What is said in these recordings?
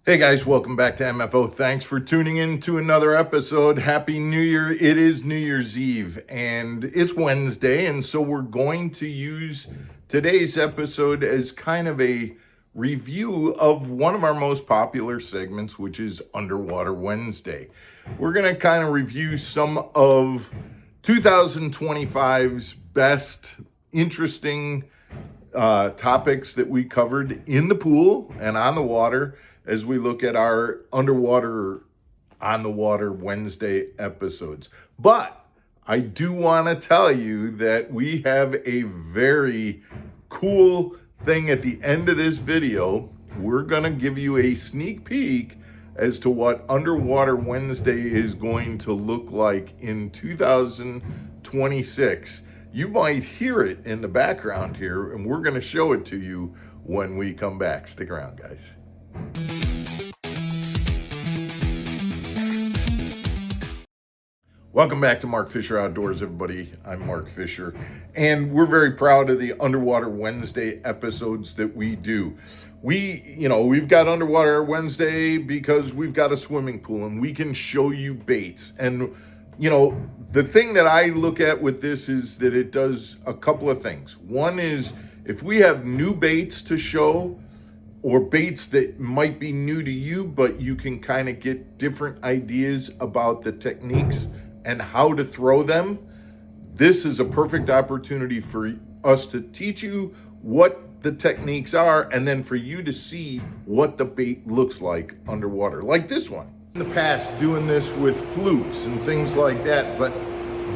Hey guys, welcome back to MFO. Thanks for tuning in to another episode. Happy New Year. It is New Year's Eve and it's Wednesday, and so we're going to use today's episode as kind of a review of one of our most popular segments, which is Underwater Wednesday. We're going to kind of review some of 2025's best interesting topics that we covered in the pool and on the water as we look at our underwater, on the water Wednesday episodes. But I do want to tell you that we have a very cool thing at the end of this video. We're going to give you a sneak peek as to what Underwater Wednesday is going to look like in 2026. You might hear it in the background here, and we're going to show it to you when we come back. Stick around, guys. Welcome back to Mark Fisher Outdoors, everybody. I'm Mark Fisher, and we're very proud of the Underwater Wednesday episodes that we do. We've got Underwater Wednesday because we've got a swimming pool and we can show you baits. And, the thing that I look at with this is that it does a couple of things. One is if we have new baits to show, or baits that might be new to you, but you can kind of get different ideas about the techniques and how to throw them, this is a perfect opportunity for us to teach you what the techniques are, and then for you to see what the bait looks like underwater, like this one. In the past, doing this with flukes and things like that, but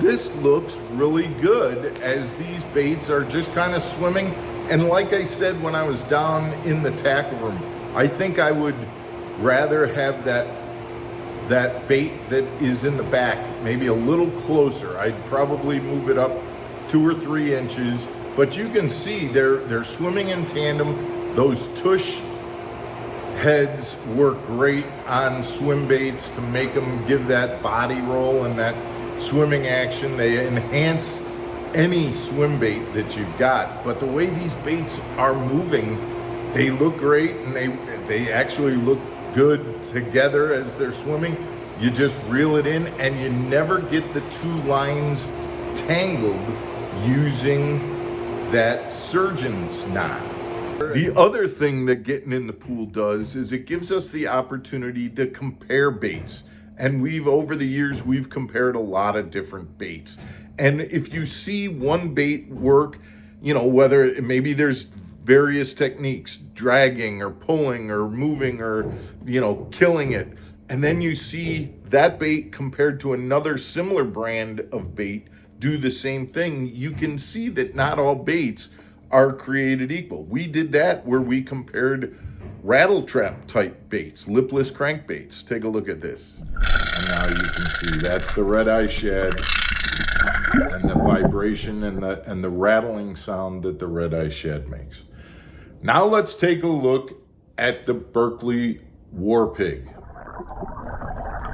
this looks really good as these baits are just kind of swimming. And like I said when I was down in the tackle room, I think I would rather have that bait that is in the back maybe a little closer. I'd probably move it up 2 or 3 inches, but you can see they're swimming in tandem. Those tush heads work great on swim baits to make them give that body roll and that swimming action. They enhance any swim bait that you've got, but the way these baits are moving, they look great, and they actually look good together as they're swimming. You just reel it in and you never get the two lines tangled using that surgeon's knot. The other thing that getting in the pool does is it gives us the opportunity to compare baits. And over the years, we've compared a lot of different baits. And if you see one bait work, whether maybe there's various techniques, dragging or pulling or moving or, killing it, and then you see that bait compared to another similar brand of bait do the same thing, you can see that not all baits are created equal. We did that where we compared rattle trap type baits, lipless crankbaits. Take a look at this. And now you can see that's the red eye shad, and the vibration and the rattling sound that the red eye shad makes. Now let's take a look at the Berkley Warpig.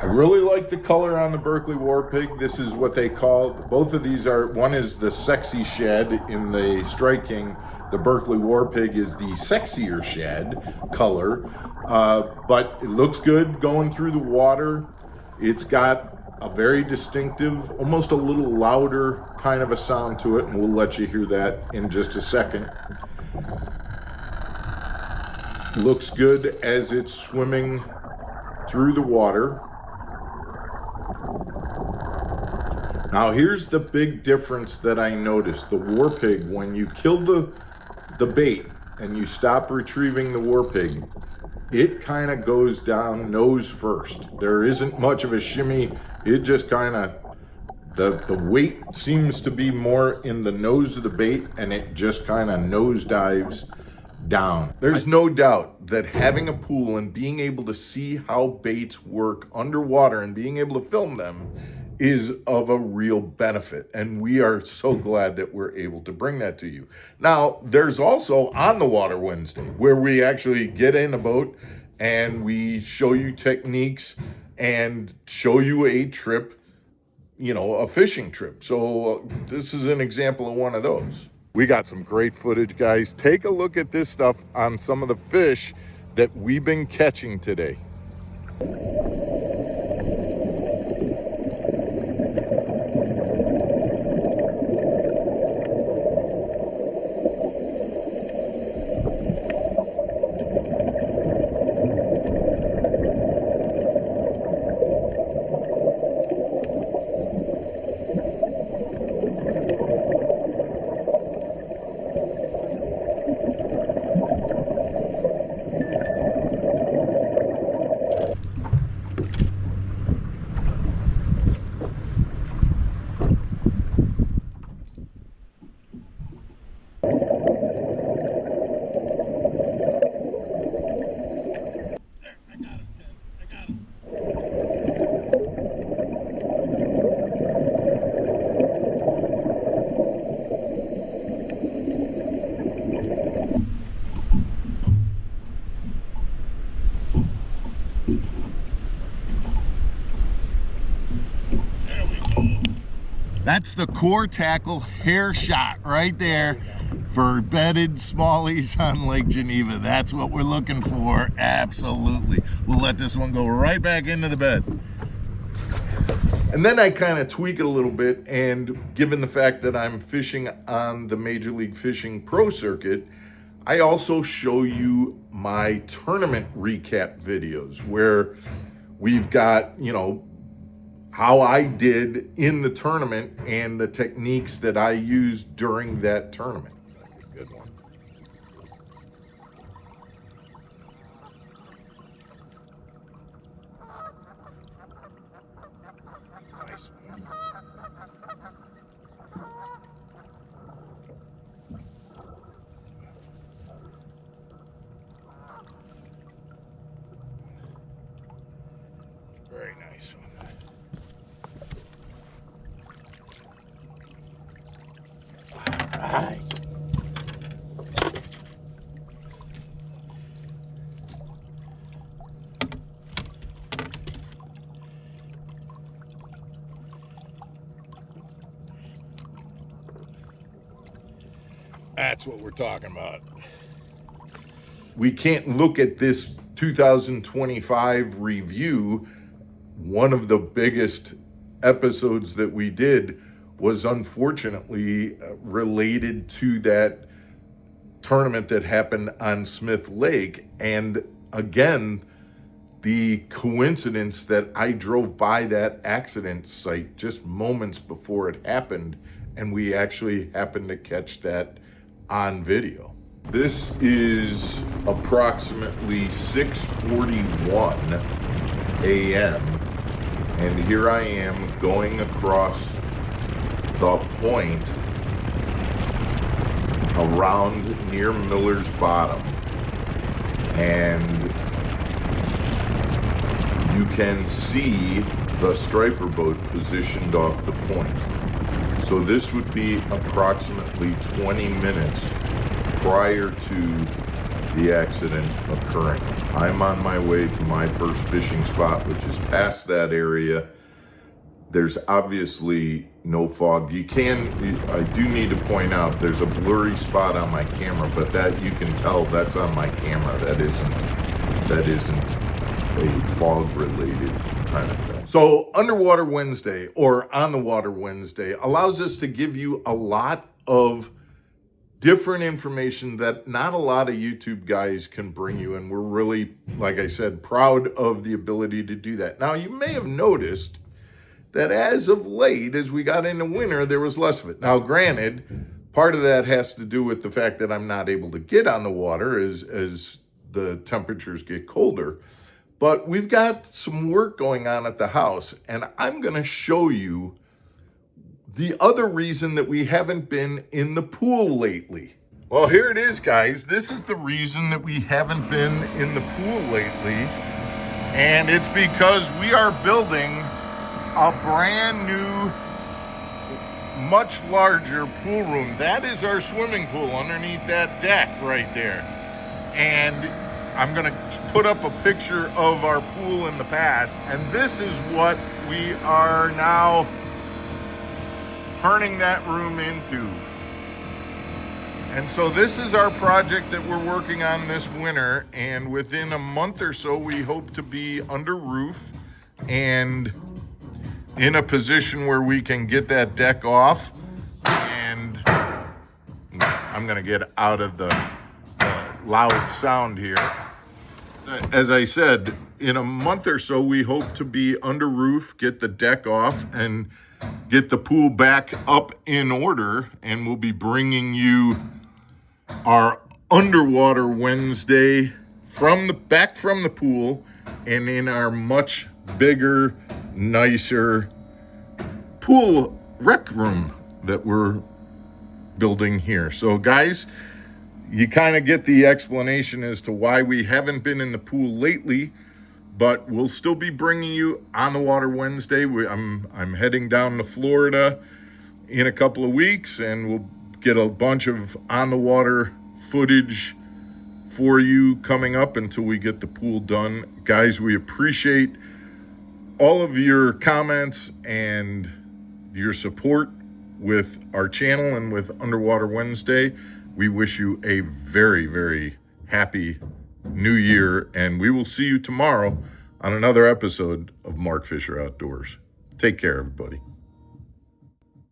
I really like the color on the Berkley Warpig. This is what they call, both of these are, one is the sexy shad in the Strike King. The Berkley Warpig is the sexier shad color, but it looks good going through the water. It's got a very distinctive, almost a little louder kind of a sound to it, and we'll let you hear that in just a second. Looks good as it's swimming through the water. Now here's the big difference that I noticed. The Warpig, when you kill the bait and you stop retrieving the Warpig, it kind of goes down nose first. There isn't much of a shimmy. It just kind of, the weight seems to be more in the nose of the bait, and it just kind of nose dives down. There's no doubt that having a pool and being able to see how baits work underwater and being able to film them is of a real benefit, and we are so glad that we're able to bring that to you. Now, there's also On the Water Wednesday, where we actually get in a boat and we show you techniques and show you a trip, a fishing trip. So this is an example of one of those. We got some great footage, guys. Take a look at this stuff on some of the fish that we've been catching today. That's the core tackle hair shot right there for bedded smallies on Lake Geneva. That's what we're looking for, absolutely. We'll let this one go right back into the bed. And then I kind of tweak it a little bit, and given the fact that I'm fishing on the Major League Fishing Pro Circuit, I also show you my tournament recap videos where we've got, you know, how I did in the tournament and the techniques that I used during that tournament. Good one. Nice one. Very nice one. Hi. That's what we're talking about. We can't look at this 2025 review. One of the biggest episodes that we did was unfortunately related to that tournament that happened on Smith Lake. And again, the coincidence that I drove by that accident site just moments before it happened, and we actually happened to catch that on video. This is approximately 6:41 a.m. and here I am going across the point around near Miller's Bottom, and you can see the striper boat positioned off the point. So this would be approximately 20 minutes prior to the accident occurring. I'm on my way to my first fishing spot, which is past that area. There's obviously no fog. I do need to point out there's a blurry spot on my camera, but that you can tell that's on my camera. That isn't a fog related kind of thing. So Underwater Wednesday, or On the Water Wednesday, allows us to give you a lot of different information that not a lot of YouTube guys can bring you, and we're really, like I said, proud of the ability to do that. Now, you may have noticed that as of late, as we got into winter, there was less of it. Now, granted, part of that has to do with the fact that I'm not able to get on the water as the temperatures get colder. But we've got some work going on at the house, and I'm going to show you the other reason that we haven't been in the pool lately. Well, here it is, guys. This is the reason that we haven't been in the pool lately, and it's because we are building a brand new, much larger pool room. That is our swimming pool underneath that deck right there. And I'm gonna put up a picture of our pool in the past, and this is what we are now turning that room into. And so this is our project that we're working on this winter, and within a month or so we hope to be under roof and in a position where we can get that deck off. And I'm gonna get out of the loud sound here. As I said, in a month or so we hope to be under roof, get the deck off, and get the pool back up in order, and we'll be bringing you our Underwater Wednesday back from the pool and in our much bigger, nicer pool rec room that we're building here. So guys, you kind of get the explanation as to why we haven't been in the pool lately, but we'll still be bringing you On the Water Wednesday. I'm heading down to Florida in a couple of weeks, and we'll get a bunch of on the water footage for you coming up until we get the pool done. Guys, we appreciate all of your comments and your support with our channel and with Underwater Wednesday. We wish you a very, very happy new year, and we will see you tomorrow on another episode of Mark Fisher Outdoors. Take care, everybody.